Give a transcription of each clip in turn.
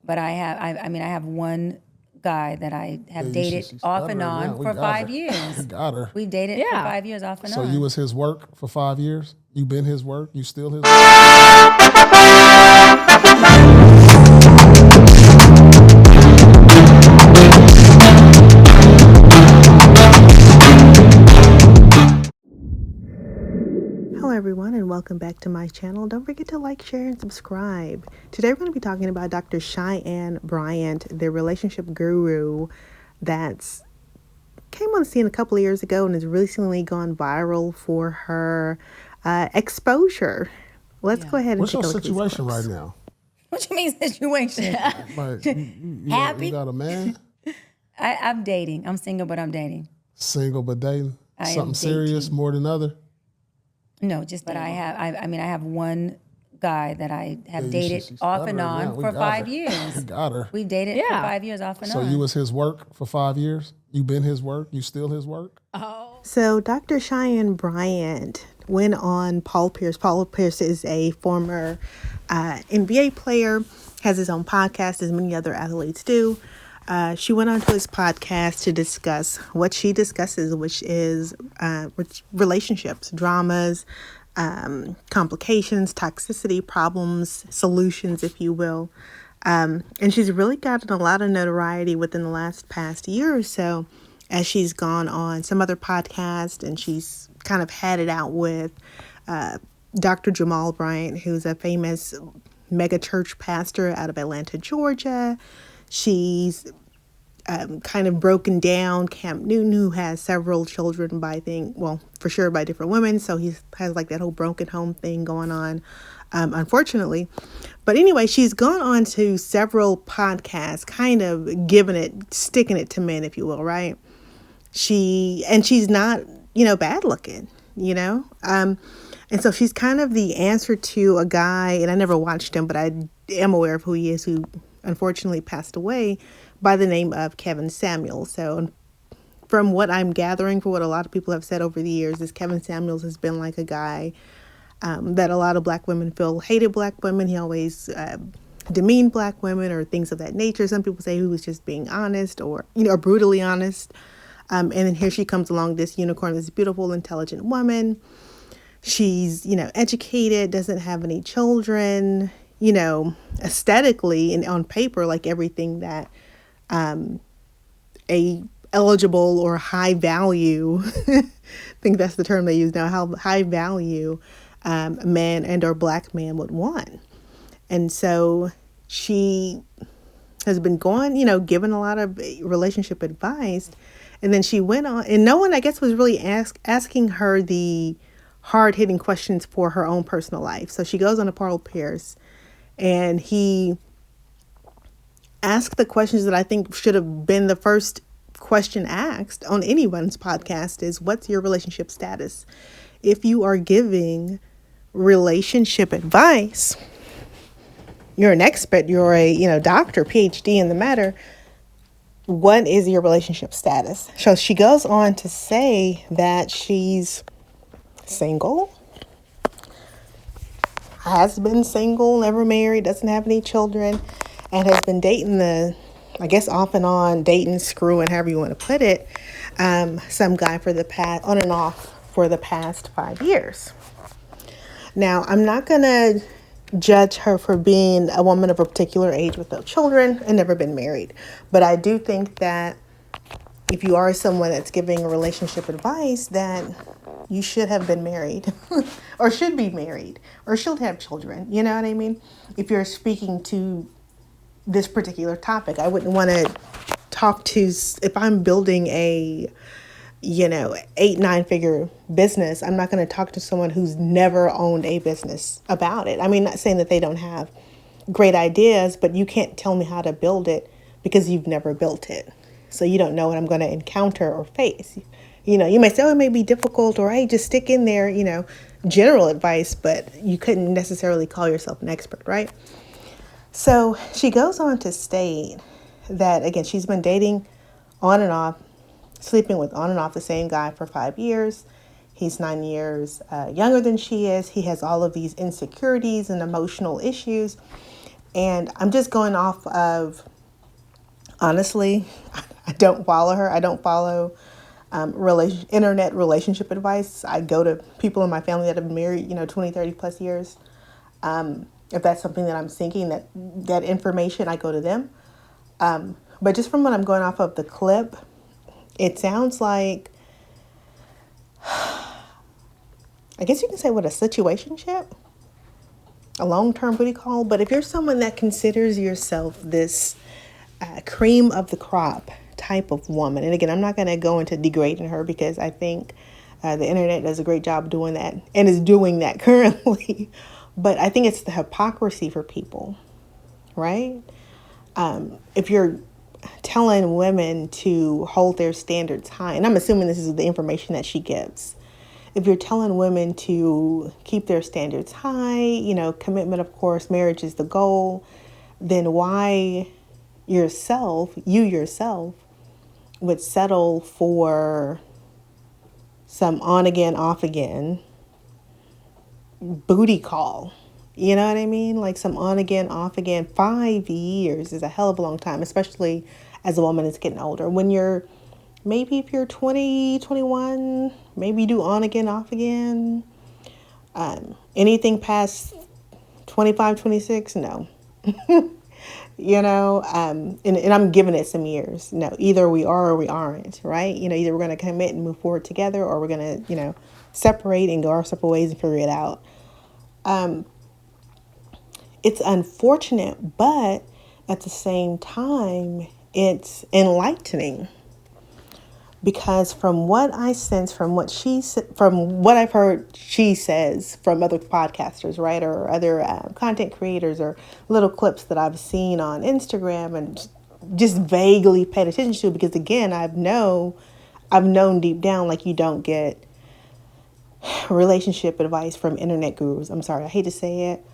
but I mean, I have one guy that I have dated she's off and stuttering now. on We for got 5 her. years. Got her. We dated for 5 years off and So on. you was his work for 5 years? You been his work? You still his work? Hello everyone and welcome back to my channel. Don't forget to like, share, and subscribe. Today we're going to be talking about Dr. Cheyenne Bryant, the relationship guru that's came on the scene a couple of years ago and has recently gone viral for her exposure. Let's go ahead and What's take your a look situation at these right clips. now? What you mean situation? Like, you Happy? got a man? I'm dating. I'm single, but I'm dating. Single but dating? I am Something serious dating. more than other? No, just but I have one guy that I have dated she's off and stuttering on now. We for got 5 her. years. Got her. We dated for 5 years off and So on. you was his work for 5 years? You been his work? You still his work? So Dr. Cheyenne Bryant went on Paul Pierce. Paul Pierce is a former NBA player, has his own podcast as many other athletes do. She went onto his podcast to discuss what she discusses, which is relationships, dramas, complications, toxicity, problems, solutions, if you will. And she's really gotten a lot of notoriety within the past year or so as she's gone on some other podcast and she's kind of had it out with Dr. Jamal Bryant, who's a famous mega church pastor out of Atlanta, Georgia. She's kind of broken down Camp Newton, who has several children by for sure by different women. So he has like that whole broken home thing going on, unfortunately. But anyway, she's gone on to several podcasts, kind of sticking it to men, if you will, right? She's not, bad looking, and so she's kind of the answer to a guy, and I never watched him, but I am aware of who he is, who unfortunately passed away, by the name of Kevin Samuels. So from what I'm gathering, for what a lot of people have said over the years, is Kevin Samuels has been like a guy that a lot of black women feel hated black women. He always demeaned black women or things of that nature. Some people say he was just being honest or brutally honest. And then here she comes along, this unicorn, this beautiful, intelligent woman. She's, educated, doesn't have any children, aesthetically and on paper, like everything that a eligible or high value, I think that's the term they use now, how high value man and or black man would want. And so she has been given a lot of relationship advice. And then she went on, and no one, I guess, was really asking her the hard-hitting questions for her own personal life. So she goes on to Paul Pierce, and he asked the questions that I think should have been the first question asked on anyone's podcast is, what's your relationship status? If you are giving relationship advice, you're an expert, you're a doctor, PhD in the matter, what is your relationship status? So she goes on to say that she's single, has been single, never married, doesn't have any children, and has been dating off and on, dating, screwing, however you want to put it, some guy on and off for the past 5 years. Now, I'm not going to judge her for being a woman of a particular age with no children and never been married. But I do think that if you are someone that's giving a relationship advice, that you should have been married or should be married or should have children. You know what I mean? If you're speaking to this particular topic, I wouldn't want to if I'm building a 8-9 figure business, I'm not going to talk to someone who's never owned a business about it. I mean, not saying that they don't have great ideas, but you can't tell me how to build it because you've never built it. So you don't know what I'm going to encounter or face. You may say, oh, it may be difficult, or hey, just stick in there, general advice, but you couldn't necessarily call yourself an expert, right? So she goes on to state that, again, she's been dating on and off, sleeping with on and off the same guy for 5 years. He's 9 years younger than she is. He has all of these insecurities and emotional issues. And I'm just going off of, honestly, I don't follow her. I don't follow internet relationship advice. I go to people in my family that have been married, 20, 30 plus years. If that's something that I'm seeking, that information, I go to them. But just from what I'm going off of the clip, it sounds like, I guess you can say, what, a situationship? A long-term booty call. But if you're someone that considers yourself this cream of the crop type of woman, and again, I'm not going to go into degrading her because I think the internet does a great job doing that and is doing that currently. But I think it's the hypocrisy for people, right? If you're telling women to hold their standards high, and I'm assuming this is the information that she gives. If you're telling women to keep their standards high, commitment, of course, marriage is the goal, then why you yourself, would settle for some on again, off again booty call? You know what I mean? Like some on again, off again. 5 years is a hell of a long time, especially as a woman that's getting older. When if you're 20, 21, maybe you do on again, off again. Anything past 25, 26, no. And I'm giving it some years. No, either we are or we aren't, right? Either we're going to commit and move forward together, or we're going to, separate and go our separate ways and figure it out. It's unfortunate, but at the same time, it's enlightening. Because from what I sense, from what I've heard she says from other podcasters, right, or other content creators, or little clips that I've seen on Instagram and just vaguely paid attention to, because again, I've known deep down, like, you don't get relationship advice from internet gurus. I'm sorry, I hate to say it,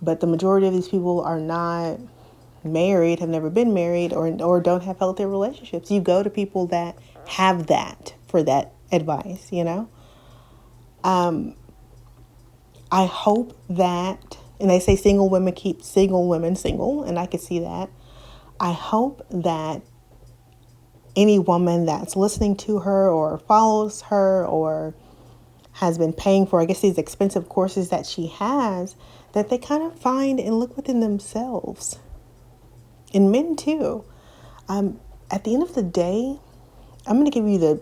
but the majority of these people are not married, have never been married, or don't have healthy relationships. You go to people that have that for that advice, I hope that, and they say single women keep single women single, and I could see that. I hope that any woman that's listening to her or follows her or has been paying for, I guess, these expensive courses that she has, that they kind of find and look within themselves. And men too. At the end of the day, I'm going to give you the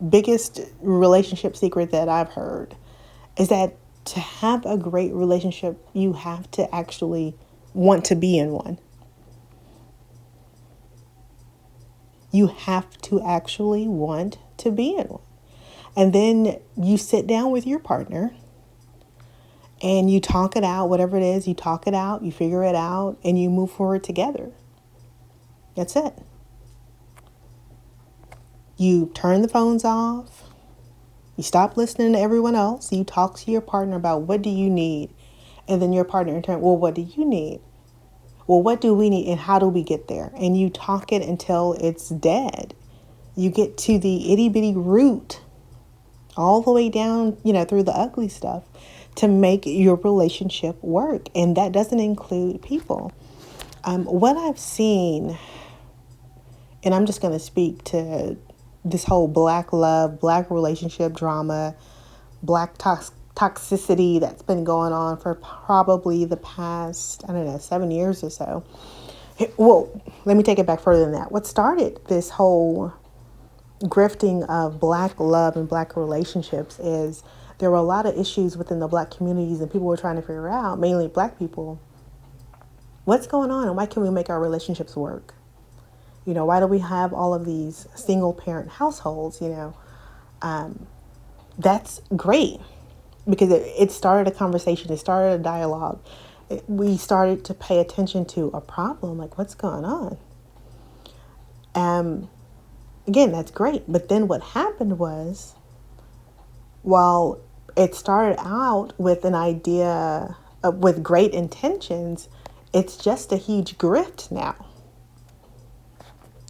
biggest relationship secret that I've heard, is that to have a great relationship, you have to actually want to be in one. You have to actually want to be in one. And then you sit down with your partner and you talk it out, whatever it is, you talk it out, you figure it out, and you move forward together. That's it. You turn the phones off. You stop listening to everyone else. You talk to your partner about, what do you need? And then your partner in turn, well, what do you need? Well, what do we need and how do we get there? And you talk it until it's dead. You get to the itty bitty root, all the way down, through the ugly stuff, to make your relationship work. And that doesn't include people. What I've seen, and I'm just going to speak to this whole black love, black relationship drama, black toxicity that's been going on for probably the past, 7 years or so. Well, let me take it back further than that. What started this whole grifting of black love and black relationships is there were a lot of issues within the black communities, and people were trying to figure out, mainly black people, what's going on and why can we make our relationships work? Why do we have all of these single parent households? That's great, because it started a conversation. It started a dialogue. We started to pay attention to a problem, like, what's going on? Again, that's great. But then what happened was, while it started out with an idea, with great intentions, it's just a huge grift now.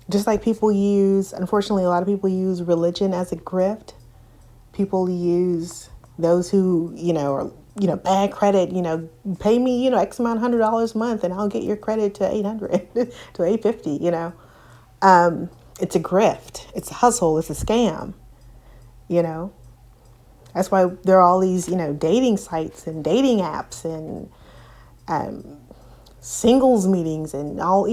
Just like unfortunately, a lot of people use religion as a grift. People use those who, are bad credit, pay me, X amount $100 a month and I'll get your credit to 800 to 850, It's a grift. It's a hustle. It's a scam, you know. That's why there are all these, dating sites and dating apps and singles meetings and all,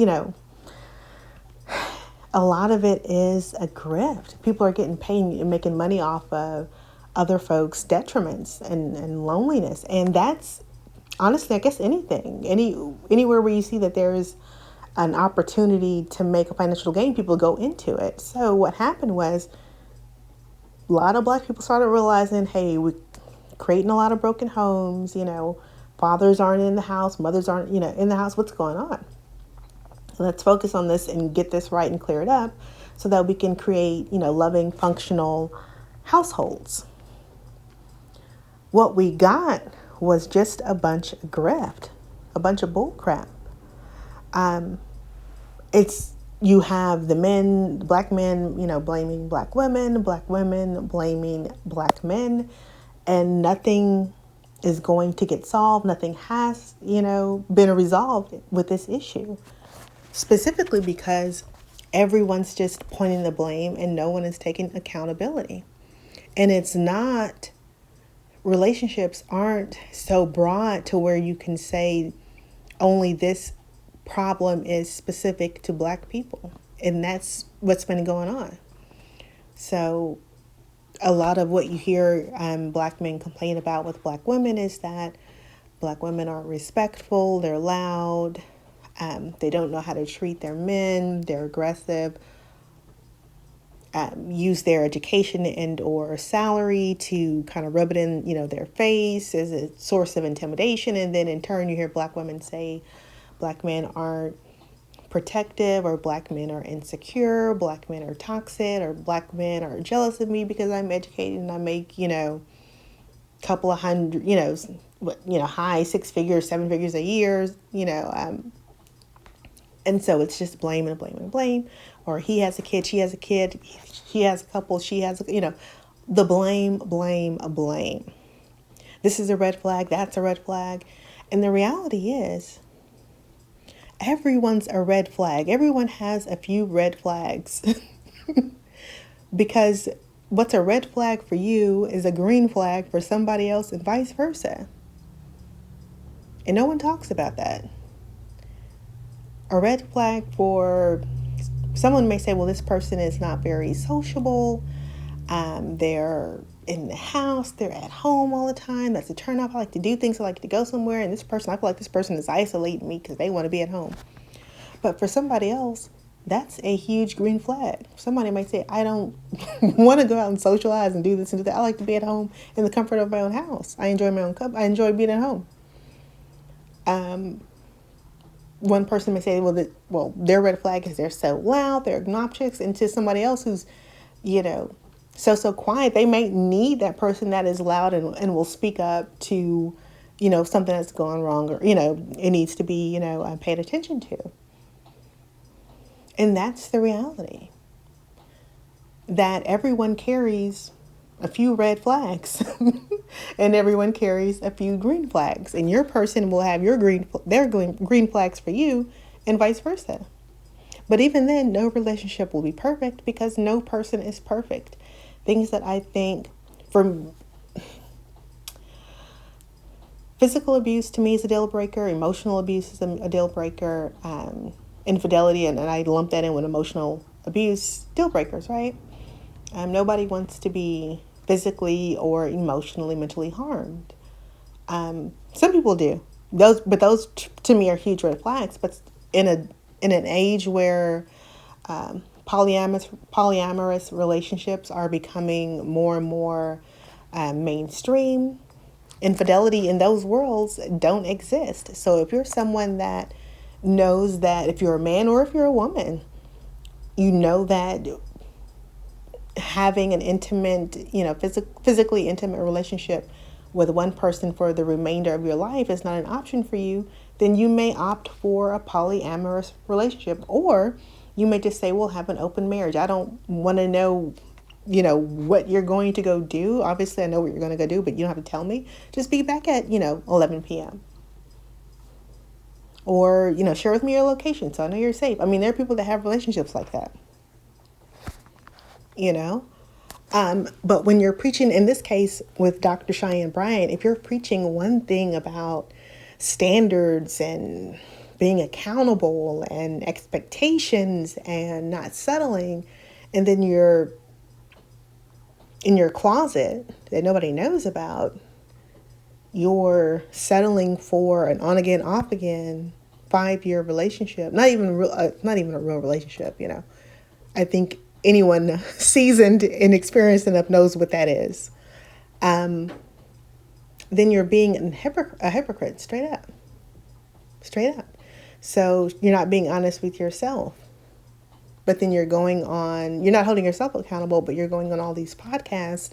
a lot of it is a grift. People are getting paid and making money off of other folks' detriments and loneliness. And that's honestly, I guess anywhere where you see that there's an opportunity to make a financial gain, people go into it. So what happened was a lot of Black people started realizing, hey, we're creating a lot of broken homes, fathers aren't in the house, mothers aren't, in the house. What's going on? Let's focus on this and get this right and clear it up so that we can create, loving, functional households. What we got was just a bunch of grift, a bunch of bull crap. You have the men, Black men, blaming Black women blaming Black men, and nothing is going to get solved. Nothing has, been resolved with this issue. Specifically because everyone's just pointing the blame and no one is taking accountability. And it's not, relationships aren't so broad to where you can say only this problem is specific to Black people. And that's what's been going on. So a lot of what you hear Black men complain about with Black women is that Black women aren't respectful, they're loud, they don't know how to treat their men, they're aggressive, use their education and or salary to kind of rub it in, their face as a source of intimidation. And then in turn, you hear Black women say Black men aren't protective, or Black men are insecure, Black men are toxic, or Black men are jealous of me because I'm educated and I make, couple of hundred, high 6 figures, 7 figures a year, and so it's just blame and blame and blame. Or he has a kid, she has a kid, he has a couple, she has, the blame, blame, blame. This is a red flag, that's a red flag. And the reality is, everyone's a red flag. Everyone has a few red flags. Because what's a red flag for you is a green flag for somebody else and vice versa. And no one talks about that. A red flag for someone may say, well, this person is not very sociable. They're in the house, they're at home all the time. That's a turn off. I like to do things. I like to go somewhere. And this person, I feel like this person is isolating me because they want to be at home. But for somebody else, that's a huge green flag. Somebody might say, I don't want to go out and socialize and do this and do that. I like to be at home in the comfort of my own house. I enjoy my own company. I enjoy being at home. One person may say, well, their red flag is they're so loud, they're obnoxious. And to somebody else who's, so quiet, they might need that person that is loud and will speak up to, something that's gone wrong, or, it needs to be, paid attention to. And that's the reality. That everyone carries a few red flags and everyone carries a few green flags, and your person will have their green flags for you and vice versa. But even then, no relationship will be perfect because no person is perfect. Things that I think, from physical abuse to me is a deal breaker, emotional abuse is a deal breaker, infidelity, and I lump that in with emotional abuse, deal breakers, right? Nobody wants to be physically or emotionally, mentally harmed. Some people do. Those to me are huge red flags. But in an age where polyamorous relationships are becoming more and more mainstream, infidelity in those worlds don't exist. So if you're someone that knows that, if you're a man or if you're a woman, you know that having an intimate, physically intimate relationship with one person for the remainder of your life is not an option for you, then you may opt for a polyamorous relationship. Or you may just say, well, have an open marriage. I don't want to know what you're going to go do. Obviously, I know what you're going to go do, but you don't have to tell me. Just be back at, 11 p.m. Or, share with me your location so I know you're safe. I mean, there are people that have relationships like that, you know? But when you're preaching, in this case with Dr. Cheyenne Bryant, if you're preaching one thing about standards and being accountable and expectations and not settling, and then you're in your closet that nobody knows about, you're settling for an on again, off again 5-year relationship. Not even a real relationship. I think anyone seasoned and experienced enough knows what that is. Then you're being a hypocrite, straight up. So you're not being honest with yourself. But then you're not holding yourself accountable, but you're going on all these podcasts,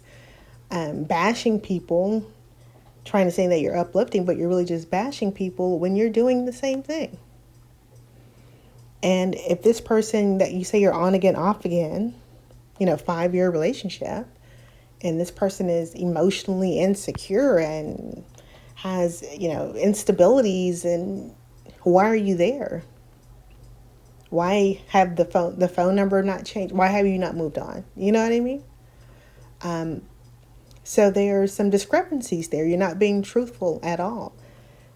bashing people, trying to say that you're uplifting, but you're really just bashing people when you're doing the same thing. And if this person that you say you're on again, off again, 5-year relationship, and this person is emotionally insecure and has, instabilities, and why are you there? Why have the phone number not changed? Why have you not moved on? You know what I mean? So there's some discrepancies there. You're not being truthful at all.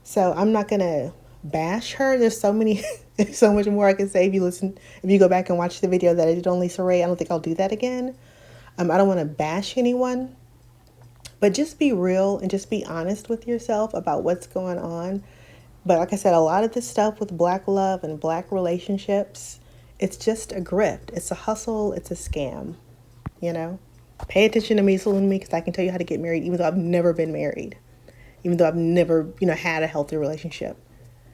So I'm not going to bash her. There's so much more I can say. If you go back and watch the video that I did on Lisa Ray, I don't think I'll do that again. I don't want to bash anyone, but just be real and just be honest with yourself about what's going on. But like I said, a lot of this stuff with Black love and Black relationships, it's just a grift. It's a hustle. It's a scam. Pay attention to me, listen to me, because I can tell you how to get married, even though I've never been married, even though I've never, had a healthy relationship.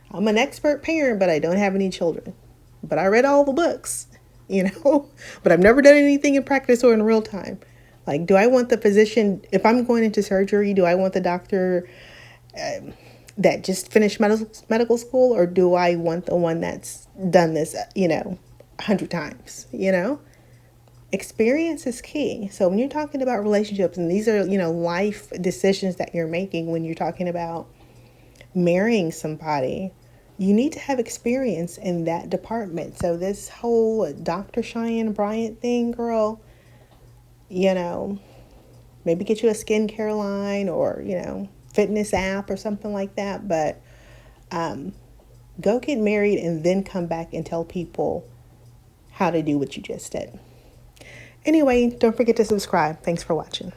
I'm an expert parent, but I don't have any children. But I read all the books, but I've never done anything in practice or in real time. Like, do I want the physician, if I'm going into surgery, do I want the doctor that just finished medical school, or do I want the one that's done this, 100 times, Experience is key. So when you're talking about relationships, and these are, life decisions that you're making when you're talking about marrying somebody, you need to have experience in that department. So this whole Dr. Cheyenne Bryant thing, girl, maybe get you a skincare line or, fitness app or something like that. But go get married and then come back and tell people how to do what you just did. Anyway, don't forget to subscribe. Thanks for watching.